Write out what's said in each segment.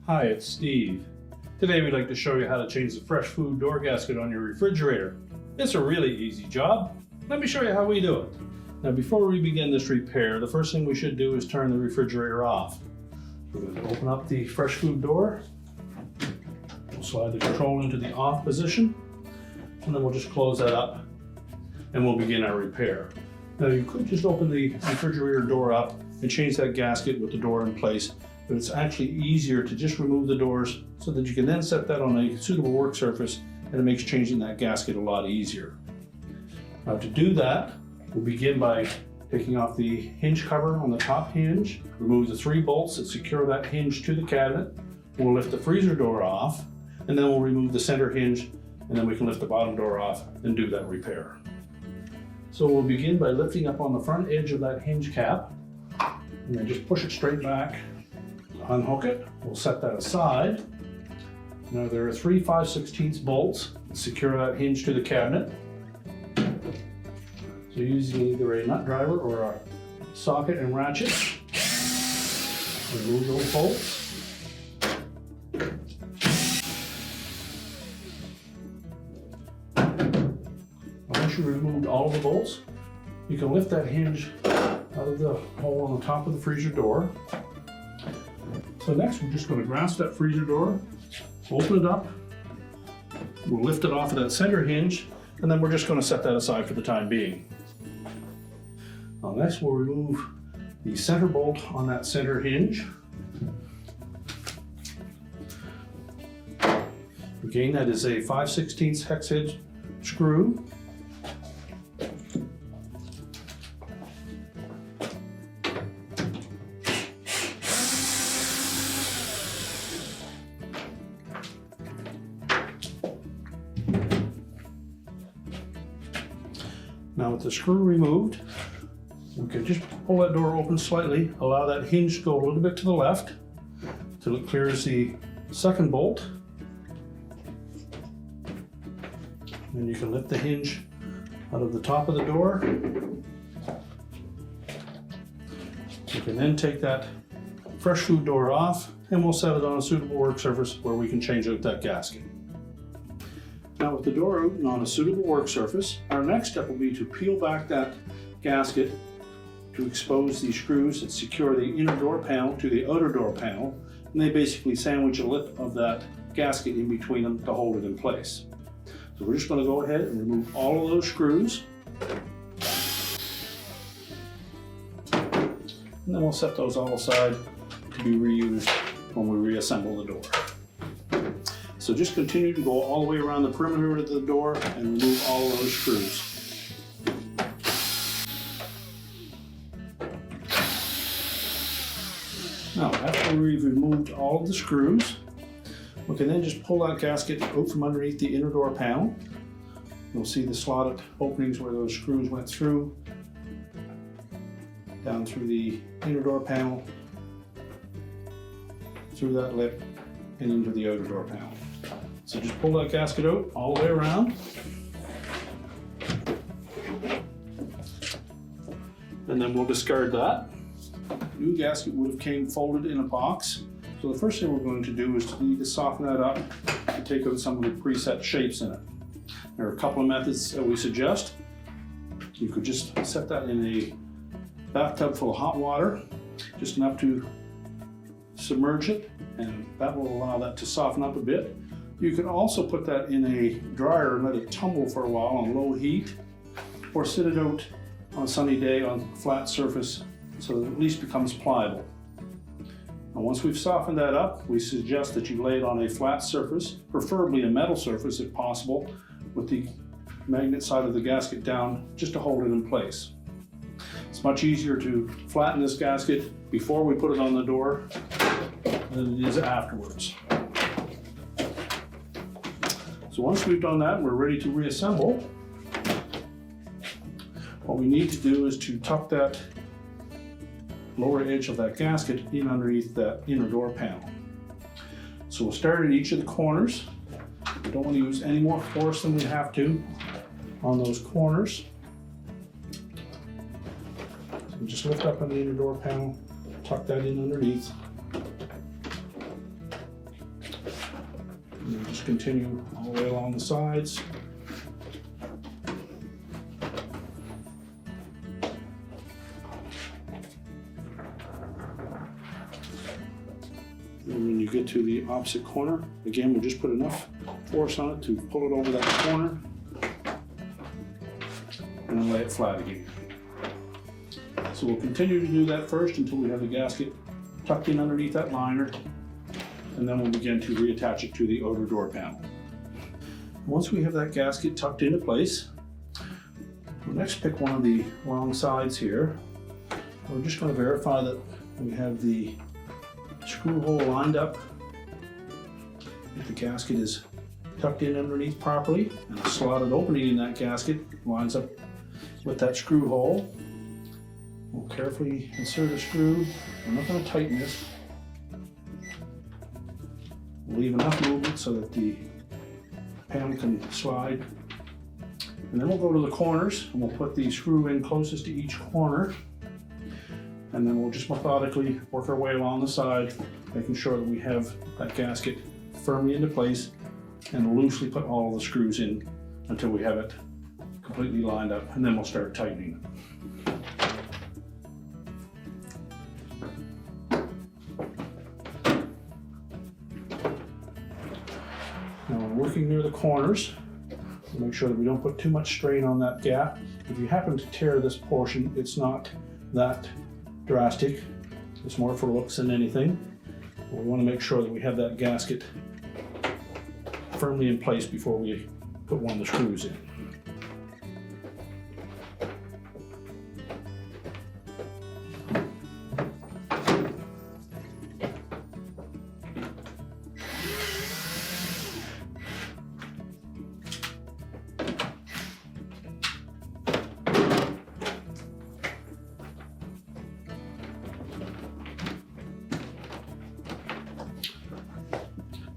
Hi, it's Steve. Today we'd like to show you how to change the Fresh Food Door Gasket on your refrigerator. It's a really easy job. Let me show you how we do it. Now before we begin this repair, the first thing we should do is turn the refrigerator off. We're going to open up the Fresh Food door. We'll slide the control into the off position, and then we'll just close that up and we'll begin our repair. Now you could just open the refrigerator door up and change that gasket with the door in place, but it's actually easier to just remove the doors so that you can then set that on a suitable work surface, and it makes changing that gasket a lot easier. Now to do that, we'll begin by taking off the hinge cover on the top hinge, remove the 3 bolts that secure that hinge to the cabinet. We'll lift the freezer door off, and then we'll remove the center hinge, and then we can lift the bottom door off and do that repair. So we'll begin by lifting up on the front edge of that hinge cap, and then just push it straight back. Unhook it, we'll set that aside. Now there are 3 5/16 bolts that secure that hinge to the cabinet. So using either a nut driver or a socket and ratchet, remove those bolts. Once you've removed all of the bolts, you can lift that hinge out of the hole on the top of the freezer door. So next we're just going to grasp that freezer door, open it up, we'll lift it off of that center hinge, and then we're just going to set that aside for the time being. Now next we'll remove the center bolt on that center hinge. Again, that is a 5/16 hex head screw. Now with the screw removed, we can just pull that door open slightly, allow that hinge to go a little bit to the left till it clears the second bolt. Then you can lift the hinge out of the top of the door. You can then take that Fresh Food door off, and we'll set it on a suitable work surface where we can change out that gasket. Now with the door open on a suitable work surface, our next step will be to peel back that gasket to expose the screws that secure the inner door panel to the outer door panel, and they basically sandwich a lip of that gasket in between them to hold it in place. So we're just going to go ahead and remove all of those screws, and then we'll set those all aside to be reused when we reassemble the door. So just continue to go all the way around the perimeter of the door and remove all of those screws. Now, after we've removed all of the screws, we can then just pull that gasket out from underneath the inner door panel. You'll see the slotted openings where those screws went through, down through the inner door panel, through that lip, and into the outer door panel. So just pull that gasket out all the way around. And then we'll discard that. The new gasket would have came folded in a box. So the first thing we're going to do is to need to soften that up and take out some of the preset shapes in it. There are a couple of methods that we suggest. You could just set that in a bathtub full of hot water, just enough to submerge it, and that will allow that to soften up a bit. You can also put that in a dryer and let it tumble for a while on low heat, or sit it out on a sunny day on a flat surface so that it at least becomes pliable. And once we've softened that up, we suggest that you lay it on a flat surface, preferably a metal surface if possible, with the magnet side of the gasket down just to hold it in place. It's much easier to flatten this gasket before we put it on the door than it is afterwards. So once we've done that and we're ready to reassemble, what we need to do is to tuck that lower edge of that gasket in underneath that inner door panel. So we'll start at each of the corners. We don't want to use any more force than we have to on those corners. So just lift up on the inner door panel, tuck that in underneath. And then just continue all the way along the sides. And when you get to the opposite corner, again, we'll just put enough force on it to pull it over that corner and then lay it flat again. So we'll continue to do that first until we have the gasket tucked in underneath that liner, and then we'll begin to reattach it to the outer door panel. Once we have that gasket tucked into place, we'll next pick one of the long sides here. We're just going to verify that we have the screw hole lined up, that the gasket is tucked in underneath properly, and the slotted opening in that gasket lines up with that screw hole. We'll carefully insert a screw. We're not going to tighten this. We'll leave enough movement so that the panel can slide. And then we'll go to the corners and we'll put the screw in closest to each corner. And then we'll just methodically work our way along the side, making sure that we have that gasket firmly into place, and loosely put all of the screws in until we have it completely lined up, and then we'll start tightening it. Now we're working near the corners. We'll make sure that we don't put too much strain on that gap. If you happen to tear this portion, it's not that drastic. It's more for looks than anything. We want to make sure that we have that gasket firmly in place before we put one of the screws in.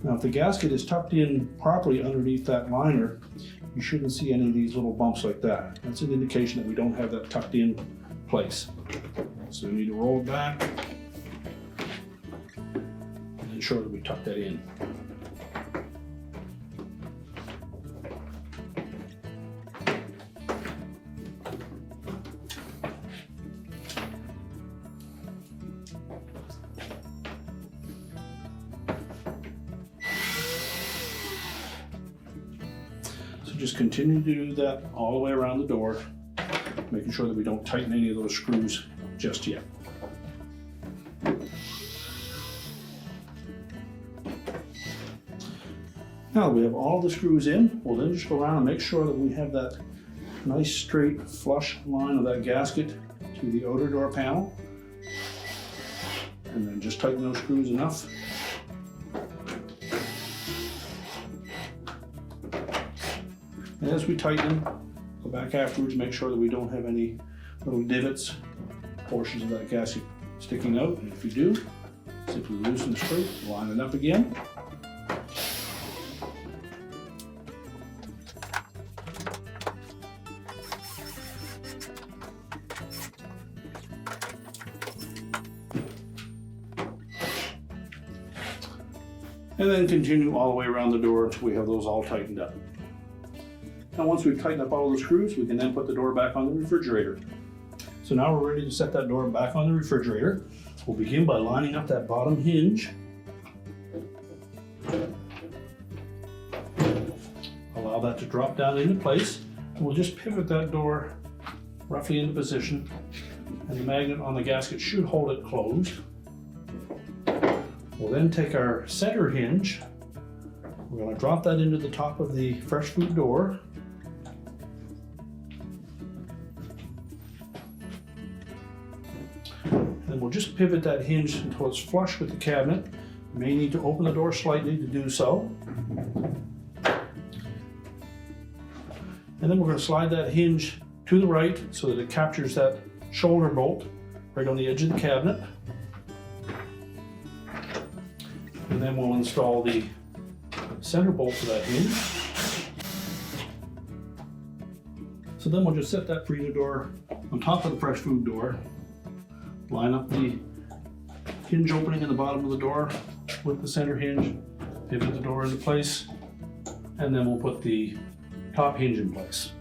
Now, if the gasket is tucked in properly underneath that liner, you shouldn't see any of these little bumps like that. That's an indication that we don't have that tucked in place. So we need to roll it back and ensure that we tuck that in. Just continue to do that all the way around the door, making sure that we don't tighten any of those screws just yet. Now that we have all the screws in, we'll then just go around and make sure that we have that nice straight flush line of that gasket to the outer door panel, and then just tighten those screws enough. And as we tighten, go back afterwards, make sure that we don't have any little divots, portions of that gasket sticking out. And if you do, simply loosen the screw, line it up again. And then continue all the way around the door until we have those all tightened up. Now, once we've tightened up all the screws, we can then put the door back on the refrigerator. So now we're ready to set that door back on the refrigerator. We'll begin by lining up that bottom hinge. Allow that to drop down into place. And we'll just pivot that door roughly into position, and the magnet on the gasket should hold it closed. We'll then take our center hinge. We're going to drop that into the top of the Fresh Food door. And we'll just pivot that hinge until it's flush with the cabinet. You may need to open the door slightly to do so. And then we're going to slide that hinge to the right so that it captures that shoulder bolt right on the edge of the cabinet. And then we'll install the center bolt to that hinge. So then we'll just set that freezer door on top of the Fresh Food door. Line up the hinge opening in the bottom of the door with the center hinge. pivot the door into place, and then we'll put the top hinge in place.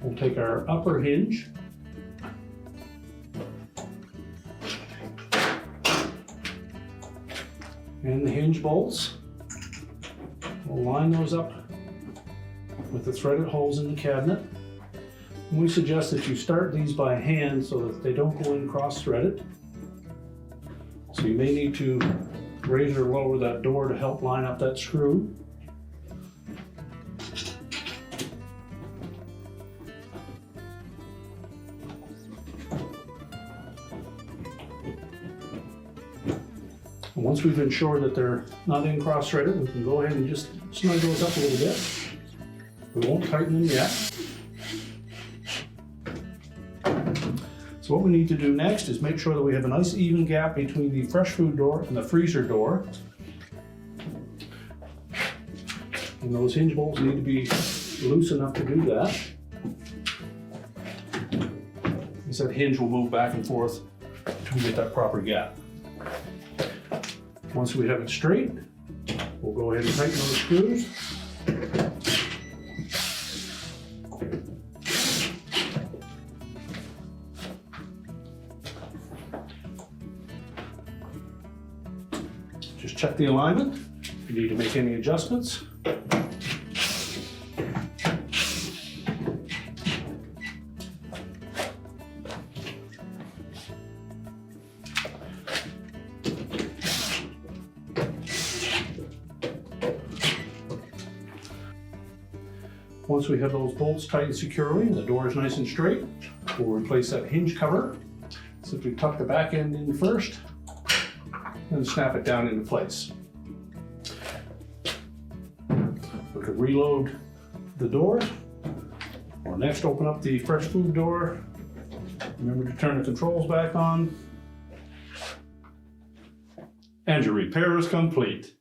We'll take our upper hinge and the hinge bolts. We'll line those up with the threaded holes in the cabinet. And we suggest that you start these by hand so that they don't go in cross-threaded. So you may need to raise or lower that door to help line up that screw. And once we've ensured that they're not in cross-threaded, we can go ahead and just snug those up a little bit. We won't tighten them yet. So what we need to do next is make sure that we have a nice even gap between the fresh food door and the freezer door. And those hinge bolts need to be loose enough to do that. As that hinge will move back and forth until we get that proper gap. Once we have it straight, we'll go ahead and tighten those screws. Just check the alignment if you need to make any adjustments. Once we have those bolts tightened securely and the door is nice and straight, we'll replace that hinge cover. Simply tuck the back end in first, and snap it down into place. We could reload the door, or next open up the fresh food door. Remember to turn the controls back on. And your repair is complete.